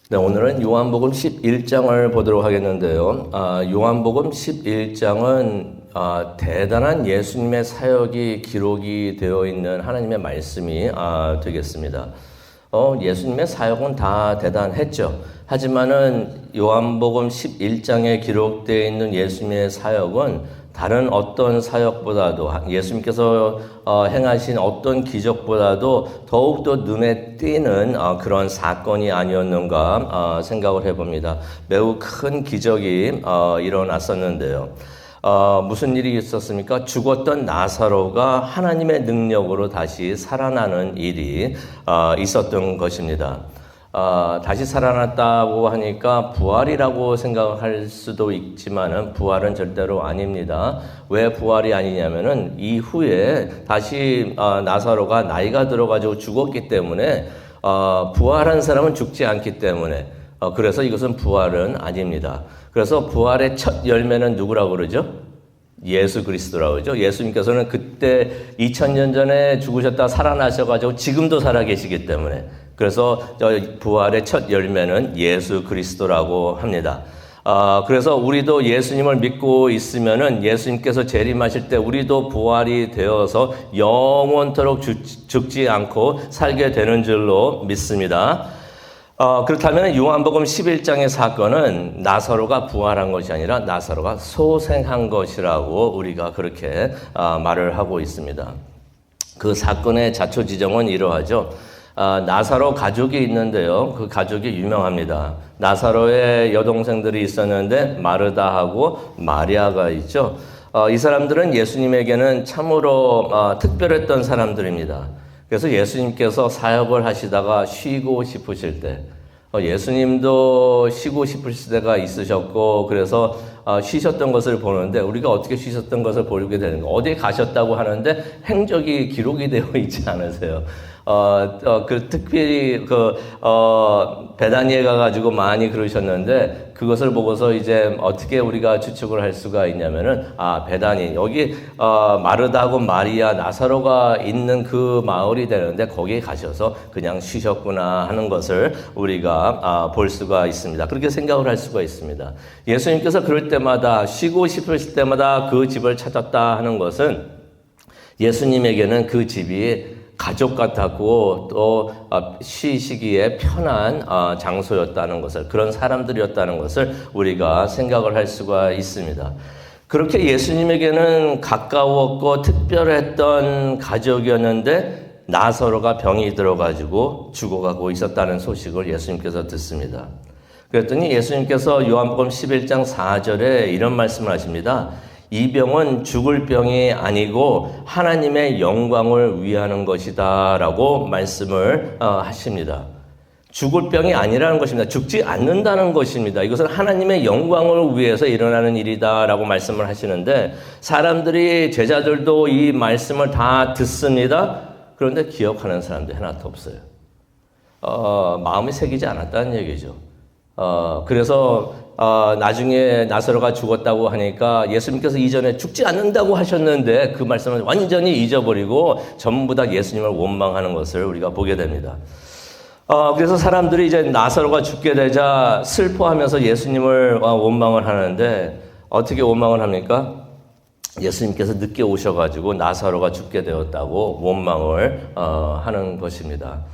네, 오늘은 요한복음 11장을 보도록 하겠는데요. 요한복음 11장은 대단한 예수님의 사역이 기록이 되어 있는 하나님의 말씀이 되겠습니다. 예수님의 사역은 다 대단했죠. 하지만은 요한복음 11장에 기록되어 있는 예수님의 사역은 다른 어떤 사역보다도 예수님께서 행하신 어떤 기적보다도 더욱더 눈에 띄는 그런 사건이 아니었는가 생각을 해봅니다. 매우 큰 기적이 일어났었는데요. 무슨 일이 있었습니까? 죽었던 나사로가 하나님의 능력으로 다시 살아나는 일이 있었던 것입니다. 다시 살아났다고 하니까 부활이라고 생각할 수도 있지만은 부활은 절대로 아닙니다. 왜 부활이 아니냐면은 이후에 다시 나사로가 나이가 들어가지고 죽었기 때문에 부활한 사람은 죽지 않기 때문에 그래서 이것은 부활은 아닙니다. 그래서 부활의 첫 열매는 누구라고 그러죠? 예수 그리스도라고 그러죠. 예수님께서는 그때 2000년 전에 죽으셨다 살아나셔가지고 지금도 살아계시기 때문에 그래서 부활의 첫 열매는 예수 그리스도라고 합니다. 그래서 우리도 예수님을 믿고 있으면은 예수님께서 재림하실 때 우리도 부활이 되어서 영원토록 죽지 않고 살게 되는 줄로 믿습니다. 그렇다면 요한복음 11장의 사건은 나사로가 부활한 것이 아니라 나사로가 소생한 것이라고 우리가 그렇게 말을 하고 있습니다. 그 사건의 자초지종은 이러하죠. 나사로 가족이 있는데요. 그 가족이 유명합니다. 나사로의 여동생들이 있었는데 마르다하고 마리아가 있죠. 이 사람들은 예수님에게는 참으로 특별했던 사람들입니다. 그래서 예수님께서 사역을 하시다가 쉬고 싶으실 때 예수님도 쉬고 싶으실 때가 있으셨고 그래서 쉬셨던 것을 보는데 우리가 어떻게 쉬셨던 것을 보게 되는가. 어디에 가셨다고 하는데 행적이 기록이 되어 있지 않으세요. 특별히 베다니에 가가지고 많이 그러셨는데 그것을 보고서 이제 어떻게 우리가 추측을 할 수가 있냐면은 베다니 여기 마르다하고 마리아 나사로가 있는 그 마을이 되는데 거기에 가셔서 그냥 쉬셨구나 하는 것을 우리가 볼 수가 있습니다. 그렇게 생각을 할 수가 있습니다. 예수님께서 그럴 때마다 쉬고 싶으실 때마다 그 집을 찾았다 하는 것은 예수님에게는 그 집이 가족 같았고 또 쉬시기에 편한 장소였다는 것을 그런 사람들이었다는 것을 우리가 생각을 할 수가 있습니다. 그렇게 예수님에게는 가까웠고 특별했던 가족이었는데 나사로가 병이 들어가지고 죽어가고 있었다는 소식을 예수님께서 듣습니다. 그랬더니 예수님께서 요한복음 11장 4절에 이런 말씀을 하십니다. 이 병은 죽을 병이 아니고 하나님의 영광을 위하는 것이다 라고 말씀을 하십니다. 죽을 병이 아니라는 것입니다. 죽지 않는다는 것입니다. 이것은 하나님의 영광을 위해서 일어나는 일이다 라고 말씀을 하시는데 사람들이 제자들도 이 말씀을 다 듣습니다. 그런데 기억하는 사람들이 하나도 없어요. 마음이 새기지 않았다는 얘기죠. 그래서 나중에 나사로가 죽었다고 하니까 예수님께서 이전에 죽지 않는다고 하셨는데 그 말씀을 완전히 잊어버리고 전부 다 예수님을 원망하는 것을 우리가 보게 됩니다. 그래서 사람들이 이제 나사로가 죽게 되자 슬퍼하면서 예수님을 원망을 하는데 어떻게 원망을 합니까? 예수님께서 늦게 오셔가지고 나사로가 죽게 되었다고 원망을 하는 것입니다.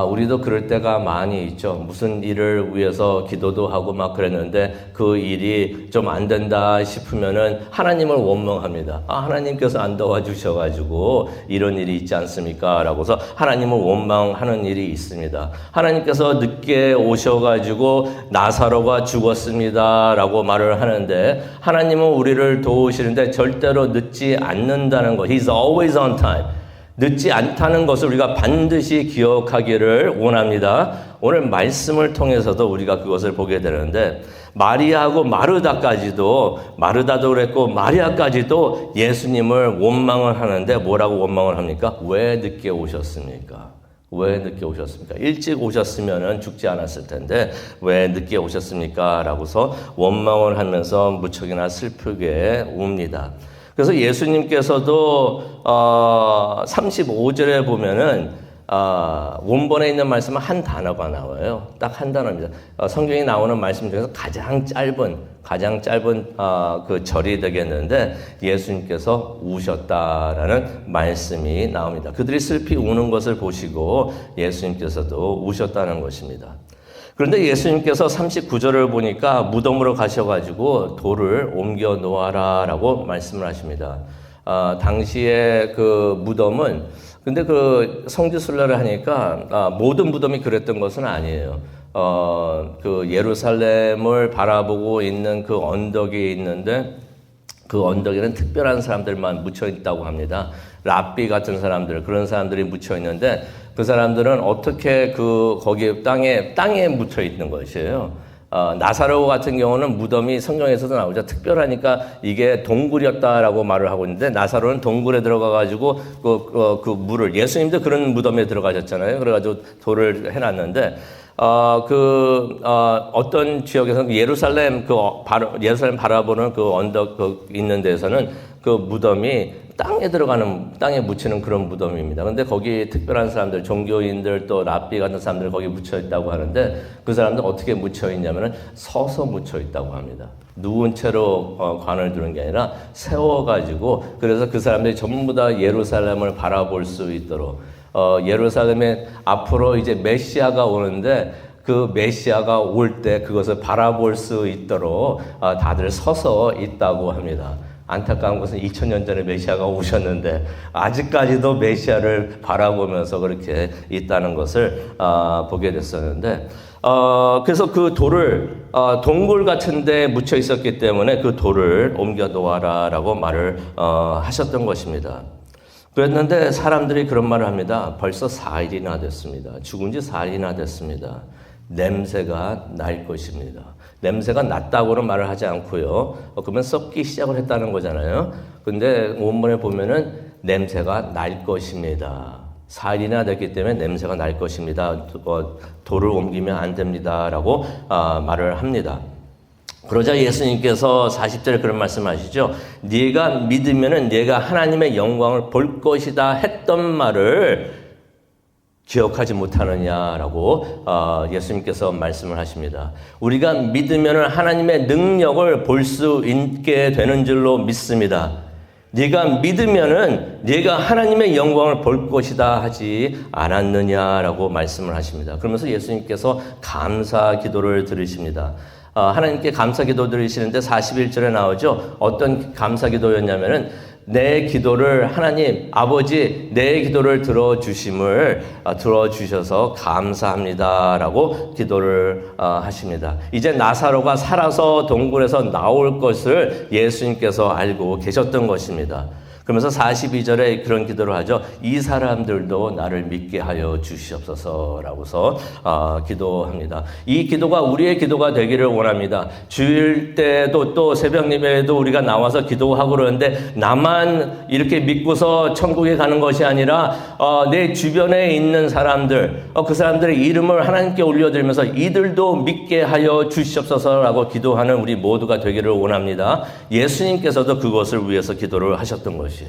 우리도 그럴 때가 많이 있죠. 무슨 일을 위해서 기도도 하고 막 그랬는데 그 일이 좀 안 된다 싶으면은 하나님을 원망합니다. 하나님께서 안 도와주셔가지고 이런 일이 있지 않습니까? 라고서 하나님을 원망하는 일이 있습니다. 하나님께서 늦게 오셔가지고 나사로가 죽었습니다. 라고 말을 하는데 하나님은 우리를 도우시는데 절대로 늦지 않는다는 것. He's always on time. 늦지 않다는 것을 우리가 반드시 기억하기를 원합니다. 오늘 말씀을 통해서도 우리가 그것을 보게 되는데 마리아하고 마르다도 그랬고 마리아까지도 예수님을 원망을 하는데 뭐라고 원망을 합니까? 왜 늦게 오셨습니까? 왜 늦게 오셨습니까? 일찍 오셨으면 죽지 않았을 텐데 왜 늦게 오셨습니까? 라고서 원망을 하면서 무척이나 슬프게 웁니다. 그래서 예수님께서도 35절에 보면은 원본에 있는 말씀은 한 단어가 나와요. 딱 한 단어입니다. 성경에 나오는 말씀 중에서 가장 짧은 그 절이 되겠는데 예수님께서 우셨다라는 말씀이 나옵니다. 그들이 슬피 우는 것을 보시고 예수님께서도 우셨다는 것입니다. 그런데 예수님께서 39절을 보니까 무덤으로 가셔가지고 돌을 옮겨 놓아라라고 말씀을 하십니다. 당시에 그 무덤은 근데 그 성지순례를 하니까 모든 무덤이 그랬던 것은 아니에요. 그 예루살렘을 바라보고 있는 그 언덕이 있는데 그 언덕에는 특별한 사람들만 묻혀 있다고 합니다. 랍비 같은 사람들, 그런 사람들이 묻혀 있는데 그 사람들은 어떻게 거기 땅에 묻혀 있는 것이에요. 나사로 같은 경우는 무덤이 성경에서도 나오죠. 특별하니까 이게 동굴이었다라고 말을 하고 있는데 나사로는 동굴에 들어가가지고 그 물을 예수님도 그런 무덤에 들어가셨잖아요. 그래가지고 돌을 해놨는데 어떤 지역에서는 예루살렘 예루살렘 바라보는 그 언덕 있는 데서는 그 무덤이 땅에 묻히는 그런 무덤입니다. 근데 거기 특별한 사람들, 종교인들 또 랍비 같은 사람들 거기 묻혀 있다고 하는데 그 사람들 어떻게 묻혀 있냐면은 서서 묻혀 있다고 합니다. 누운 채로 관을 두는 게 아니라 세워가지고 그래서 그 사람들이 전부 다 예루살렘을 바라볼 수 있도록 예루살렘에 앞으로 이제 메시아가 오는데 그 메시아가 올 때 그것을 바라볼 수 있도록 다들 서서 있다고 합니다. 안타까운 것은 2000년 전에 메시아가 오셨는데 아직까지도 메시아를 바라보면서 그렇게 있다는 것을 보게 됐었는데 그래서 그 돌을 동굴 같은 데 묻혀 있었기 때문에 그 돌을 옮겨 놓아라라고 말을 하셨던 것입니다. 그랬는데 사람들이 그런 말을 합니다. 벌써 4일이나 됐습니다. 죽은 지 4일이나 됐습니다. 냄새가 날 것입니다. 냄새가 났다고는 말을 하지 않고요. 그러면 썩기 시작을 했다는 거잖아요. 근데 원문에 보면은 냄새가 날 것입니다. 4일이나 됐기 때문에 냄새가 날 것입니다. 돌을 옮기면 안 됩니다라고 말을 합니다. 그러자 예수님께서 40절에 그런 말씀하시죠. 네가 믿으면은 네가 하나님의 영광을 볼 것이다 했던 말을 기억하지 못하느냐라고 예수님께서 말씀을 하십니다. 우리가 믿으면 하나님의 능력을 볼 수 있게 되는 줄로 믿습니다. 네가 믿으면은 네가 하나님의 영광을 볼 것이다 하지 않았느냐라고 말씀을 하십니다. 그러면서 예수님께서 감사 기도를 드리십니다. 하나님께 감사 기도 드리시는데 41절에 나오죠. 어떤 감사 기도였냐면은 내 기도를 하나님 아버지 내 기도를 들어주셔서 감사합니다라고 기도를 하십니다. 이제 나사로가 살아서 동굴에서 나올 것을 예수님께서 알고 계셨던 것입니다. 그러면서 42절에 그런 기도를 하죠. 이 사람들도 나를 믿게 하여 주시옵소서라고서 기도합니다. 이 기도가 우리의 기도가 되기를 원합니다. 주일 때도 또 새벽 예배에도 우리가 나와서 기도하고 그러는데 나만 이렇게 믿고서 천국에 가는 것이 아니라 내 주변에 있는 사람들, 그 사람들의 이름을 하나님께 올려드리면서 이들도 믿게 하여 주시옵소서라고 기도하는 우리 모두가 되기를 원합니다. 예수님께서도 그것을 위해서 기도를 하셨던 것이에요.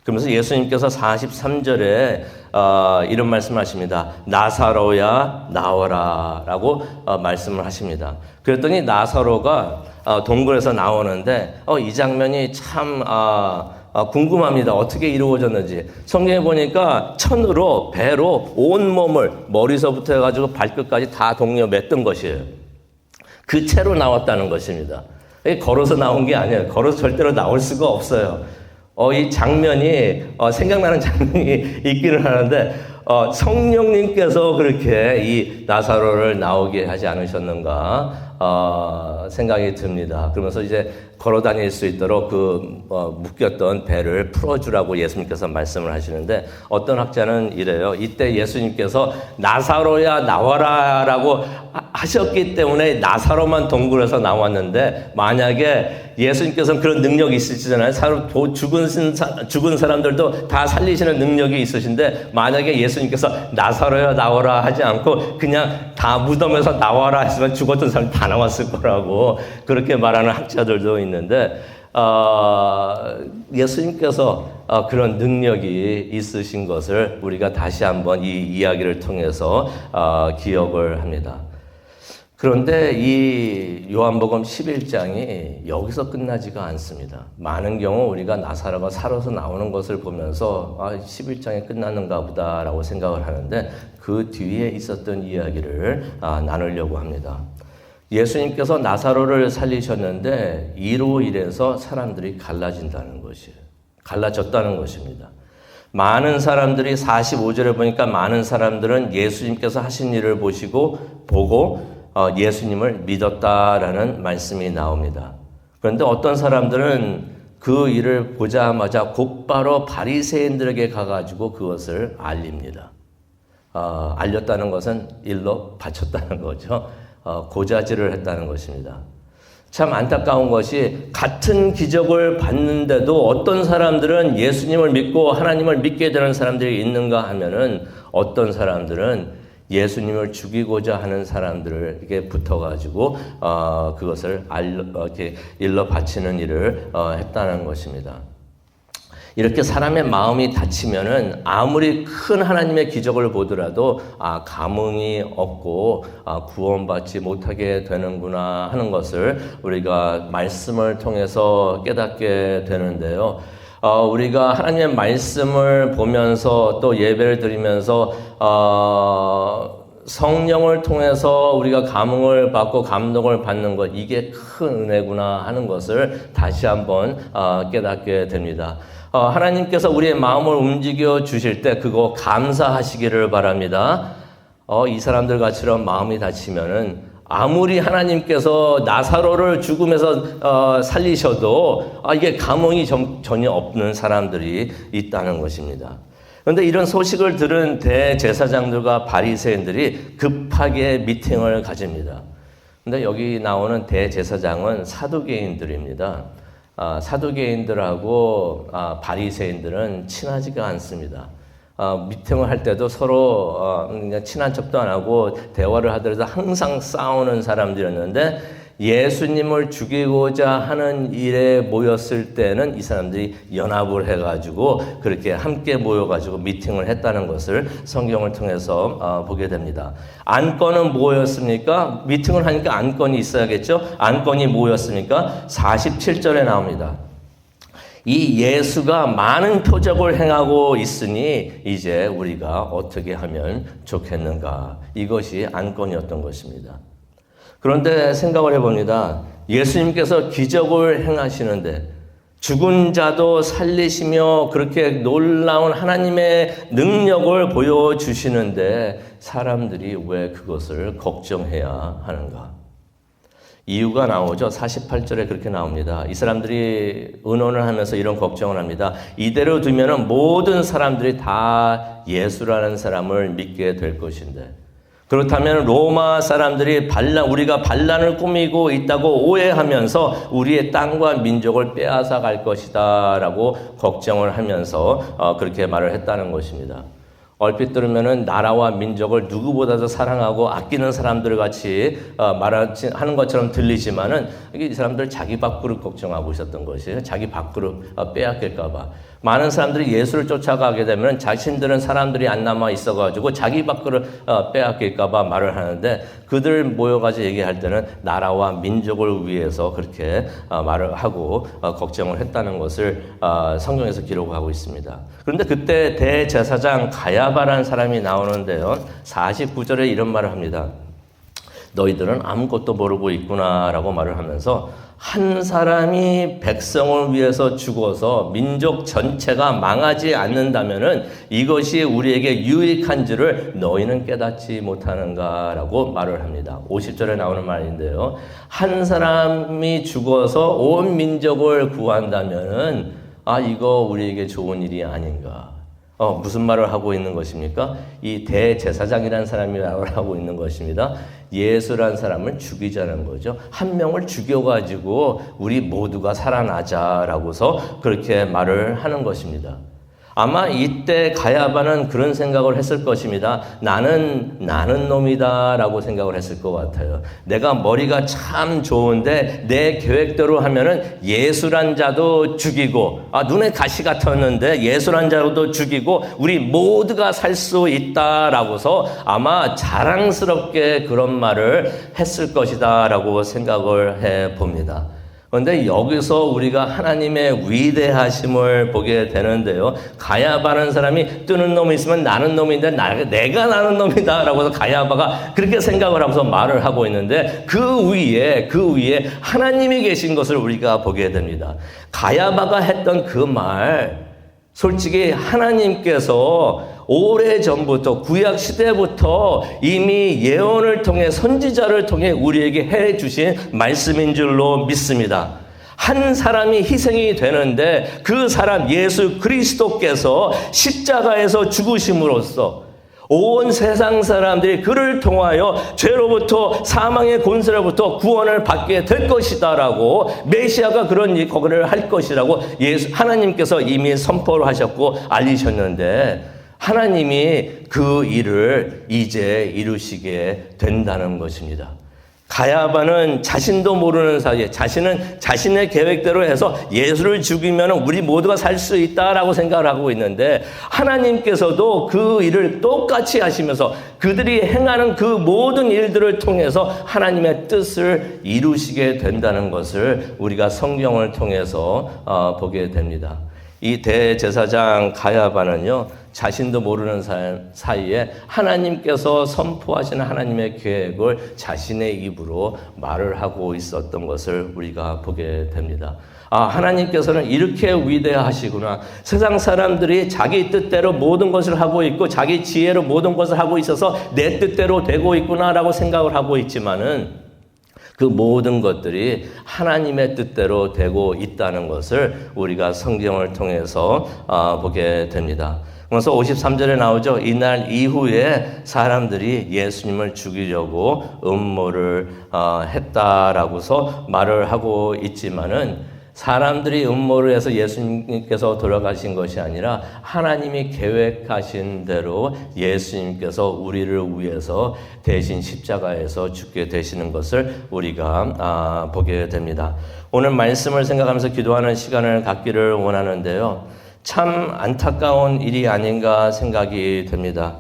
그러면서 예수님께서 43절에 이런 말씀을 하십니다. 나사로야 나와라 라고 말씀을 하십니다. 그랬더니 나사로가 동굴에서 나오는데 이 장면이 참 궁금합니다. 어떻게 이루어졌는지. 성경에 보니까 천으로 배로 온몸을 머리서부터 해가지고 발끝까지 다 동여 맸던 것이에요. 그 채로 나왔다는 것입니다. 걸어서 나온 게 아니에요. 걸어서 절대로 나올 수가 없어요. 이 장면이 생각나는 장면이 있기는 하는데 성령님께서 그렇게 이 나사로를 나오게 하지 않으셨는가 생각이 듭니다. 그러면서 이제 걸어 다닐 수 있도록 묶였던 배를 풀어주라고 예수님께서 말씀을 하시는데 어떤 학자는 이래요. 이때 예수님께서 나사로야 나와라 라고 하셨기 때문에 나사로만 동굴에서 나왔는데 만약에 예수님께서는 그런 능력이 있으시잖아요. 죽은 사람들도 다 살리시는 능력이 있으신데 만약에 예수님께서 나사로야 나와라 하지 않고 그냥 다 무덤에서 나와라 했으면 죽었던 사람 다 나왔을 거라고 그렇게 말하는 학자들도 있는데 예수님께서 그런 능력이 있으신 것을 우리가 다시 한번 이 이야기를 통해서 기억을 합니다. 그런데 이 요한복음 11장이 여기서 끝나지가 않습니다. 많은 경우 우리가 나사로가 살아서 나오는 것을 보면서 11장에 끝났는가 보다라고 생각을 하는데 그 뒤에 있었던 이야기를 나누려고 합니다. 예수님께서 나사로를 살리셨는데 이로 인해서 사람들이 갈라진다는 것이에요. 갈라졌다는 것입니다. 많은 사람들이 45절에 보니까 많은 사람들은 예수님께서 하신 일을 보고 예수님을 믿었다라는 말씀이 나옵니다. 그런데 어떤 사람들은 그 일을 보자마자 곧바로 바리새인들에게 가가지고 그것을 알립니다. 알렸다는 것은 일로 바쳤다는 거죠. 고자질을 했다는 것입니다. 참 안타까운 것이 같은 기적을 봤는데도 어떤 사람들은 예수님을 믿고 하나님을 믿게 되는 사람들이 있는가 하면은 어떤 사람들은 예수님을 죽이고자 하는 사람들에게 붙어가지고 그것을 이렇게 일러 바치는 일을 했다는 것입니다. 이렇게 사람의 마음이 닫히면은 아무리 큰 하나님의 기적을 보더라도 감흥이 없고 구원받지 못하게 되는구나 하는 것을 우리가 말씀을 통해서 깨닫게 되는데요. 우리가 하나님의 말씀을 보면서 또 예배를 드리면서 성령을 통해서 우리가 감흥을 받고 감동을 받는 것, 이게 큰 은혜구나 하는 것을 다시 한번 깨닫게 됩니다. 하나님께서 우리의 마음을 움직여 주실 때 그거 감사하시기를 바랍니다. 이 사람들 같이처럼 마음이 닫히면은 아무리 하나님께서 나사로를 죽음에서 살리셔도 이게 감흥이 전혀 없는 사람들이 있다는 것입니다. 그런데 이런 소식을 들은 대제사장들과 바리새인들이 급하게 미팅을 가집니다. 그런데 여기 나오는 대제사장은 사두개인들입니다. 사두개인들하고 바리새인들은 친하지가 않습니다. 미팅을 할 때도 서로 그냥 친한 척도 안 하고 대화를 하더라도 항상 싸우는 사람들이었는데 예수님을 죽이고자 하는 일에 모였을 때는 이 사람들이 연합을 해가지고 그렇게 함께 모여가지고 미팅을 했다는 것을 성경을 통해서 보게 됩니다. 안건은 뭐였습니까? 미팅을 하니까 안건이 있어야겠죠? 안건이 뭐였습니까? 47절에 나옵니다. 이 예수가 많은 표적을 행하고 있으니 이제 우리가 어떻게 하면 좋겠는가? 이것이 안건이었던 것입니다. 그런데 생각을 해봅니다. 예수님께서 기적을 행하시는데 죽은 자도 살리시며 그렇게 놀라운 하나님의 능력을 보여주시는데 사람들이 왜 그것을 걱정해야 하는가? 이유가 나오죠. 48절에 그렇게 나옵니다. 이 사람들이 의논을 하면서 이런 걱정을 합니다. 이대로 두면은 모든 사람들이 다 예수라는 사람을 믿게 될 것인데 그렇다면 로마 사람들이 우리가 반란을 꾸미고 있다고 오해하면서 우리의 땅과 민족을 빼앗아 갈 것이다 라고 걱정을 하면서 그렇게 말을 했다는 것입니다. 얼핏 들으면은 나라와 민족을 누구보다도 사랑하고 아끼는 사람들 같이 하는 것처럼 들리지만은 이 사람들 자기 밥그릇 걱정하고 있었던 것이에요. 자기 밥그릇 빼앗길까봐. 많은 사람들이 예수를 쫓아가게 되면 자신들은 사람들이 안 남아 있어가지고 자기 밥그릇 빼앗길까봐 말을 하는데 그들 모여가지고 얘기할 때는 나라와 민족을 위해서 그렇게 말을 하고 걱정을 했다는 것을 성경에서 기록하고 있습니다. 그런데 그때 대제사장 가야바라는 사람이 나오는데요. 49절에 이런 말을 합니다. 너희들은 아무것도 모르고 있구나라고 말을 하면서 한 사람이 백성을 위해서 죽어서 민족 전체가 망하지 않는다면은 이것이 우리에게 유익한 줄을 너희는 깨닫지 못하는가라고 말을 합니다. 50절에 나오는 말인데요. 한 사람이 죽어서 온 민족을 구한다면은 이거 우리에게 좋은 일이 아닌가. 무슨 말을 하고 있는 것입니까? 이 대제사장이라는 사람이 말을 하고 있는 것입니다. 예수라는 사람을 죽이자는 거죠. 한 명을 죽여가지고 우리 모두가 살아나자라고서 그렇게 말을 하는 것입니다. 아마 이때 가야바는 그런 생각을 했을 것입니다. 나는 놈이다 라고 생각을 했을 것 같아요. 내가 머리가 참 좋은데 내 계획대로 하면은 예수란 자도 죽이고, 눈에 가시 같았는데 예수란 자도 죽이고 우리 모두가 살 수 있다라고서 아마 자랑스럽게 그런 말을 했을 것이다 라고 생각을 해 봅니다. 그런데 여기서 우리가 하나님의 위대하심을 보게 되는데요. 가야바라는 사람이 뜨는 놈이 있으면 나는 놈인데 내가 나는 놈이다 라고 해서 가야바가 그렇게 생각을 하면서 말을 하고 있는데 그 위에 하나님이 계신 것을 우리가 보게 됩니다. 가야바가 했던 그 말, 솔직히 하나님께서 오래전부터 구약 시대부터 이미 예언을 통해 선지자를 통해 우리에게 해 주신 말씀인 줄로 믿습니다. 한 사람이 희생이 되는데 그 사람 예수 그리스도께서 십자가에서 죽으심으로써 온 세상 사람들이 그를 통하여 죄로부터 사망의 권세로부터 구원을 받게 될 것이다라고 메시아가 그런 거를 할 것이라고 하나님께서 이미 선포를 하셨고 알리셨는데 하나님이 그 일을 이제 이루시게 된다는 것입니다. 가야바는 자신도 모르는 사이에 자신은 자신의 계획대로 해서 예수를 죽이면 우리 모두가 살 수 있다라고 생각을 하고 있는데 하나님께서도 그 일을 똑같이 하시면서 그들이 행하는 그 모든 일들을 통해서 하나님의 뜻을 이루시게 된다는 것을 우리가 성경을 통해서 보게 됩니다. 이 대제사장 가야바는요, 자신도 모르는 사이에 하나님께서 선포하시는 하나님의 계획을 자신의 입으로 말을 하고 있었던 것을 우리가 보게 됩니다. 하나님께서는 이렇게 위대하시구나. 세상 사람들이 자기 뜻대로 모든 것을 하고 있고 자기 지혜로 모든 것을 하고 있어서 내 뜻대로 되고 있구나라고 생각을 하고 있지만은 그 모든 것들이 하나님의 뜻대로 되고 있다는 것을 우리가 성경을 통해서 보게 됩니다. 그래서 53절에 나오죠. 이날 이후에 사람들이 예수님을 죽이려고 음모를 했다라고서 말을 하고 있지만은 사람들이 음모를 해서 예수님께서 돌아가신 것이 아니라 하나님이 계획하신 대로 예수님께서 우리를 위해서 대신 십자가에서 죽게 되시는 것을 우리가 보게 됩니다. 오늘 말씀을 생각하면서 기도하는 시간을 갖기를 원하는데요. 참 안타까운 일이 아닌가 생각이 됩니다.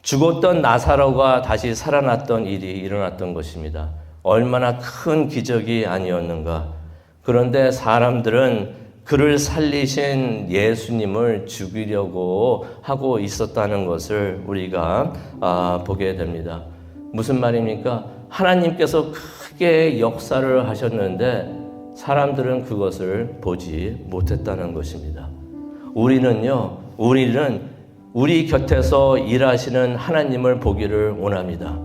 죽었던 나사로가 다시 살아났던 일이 일어났던 것입니다. 얼마나 큰 기적이 아니었는가. 그런데 사람들은 그를 살리신 예수님을 죽이려고 하고 있었다는 것을 우리가 보게 됩니다. 무슨 말입니까? 하나님께서 크게 역사를 하셨는데 사람들은 그것을 보지 못했다는 것입니다. 우리는 우리 곁에서 일하시는 하나님을 보기를 원합니다.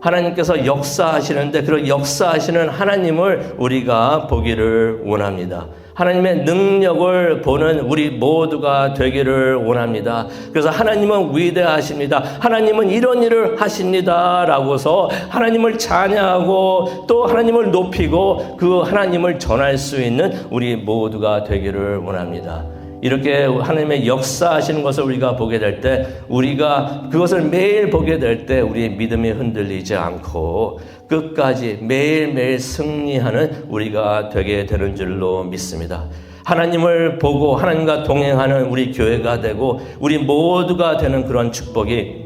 하나님께서 역사하시는데 그런 역사하시는 하나님을 우리가 보기를 원합니다. 하나님의 능력을 보는 우리 모두가 되기를 원합니다. 그래서 하나님은 위대하십니다. 하나님은 이런 일을 하십니다. 라고서 하나님을 찬양하고 또 하나님을 높이고 그 하나님을 전할 수 있는 우리 모두가 되기를 원합니다. 이렇게 하나님의 역사하시는 것을 우리가 보게 될 때, 우리가 그것을 매일 보게 될 때 우리의 믿음이 흔들리지 않고 끝까지 매일매일 승리하는 우리가 되게 되는 줄로 믿습니다. 하나님을 보고 하나님과 동행하는 우리 교회가 되고 우리 모두가 되는 그런 축복이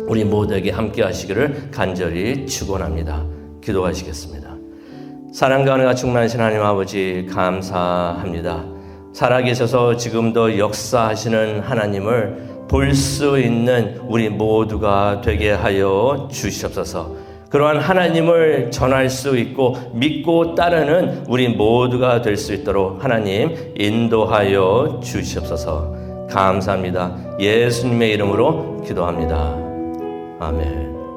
우리 모두에게 함께 하시기를 간절히 축원합니다. 기도하시겠습니다. 사랑과 은혜가 충만하신 하나님 아버지 감사합니다. 살아계셔서 지금도 역사하시는 하나님을 볼 수 있는 우리 모두가 되게 하여 주시옵소서. 그러한 하나님을 전할 수 있고 믿고 따르는 우리 모두가 될 수 있도록 하나님 인도하여 주시옵소서. 감사합니다. 예수님의 이름으로 기도합니다. 아멘.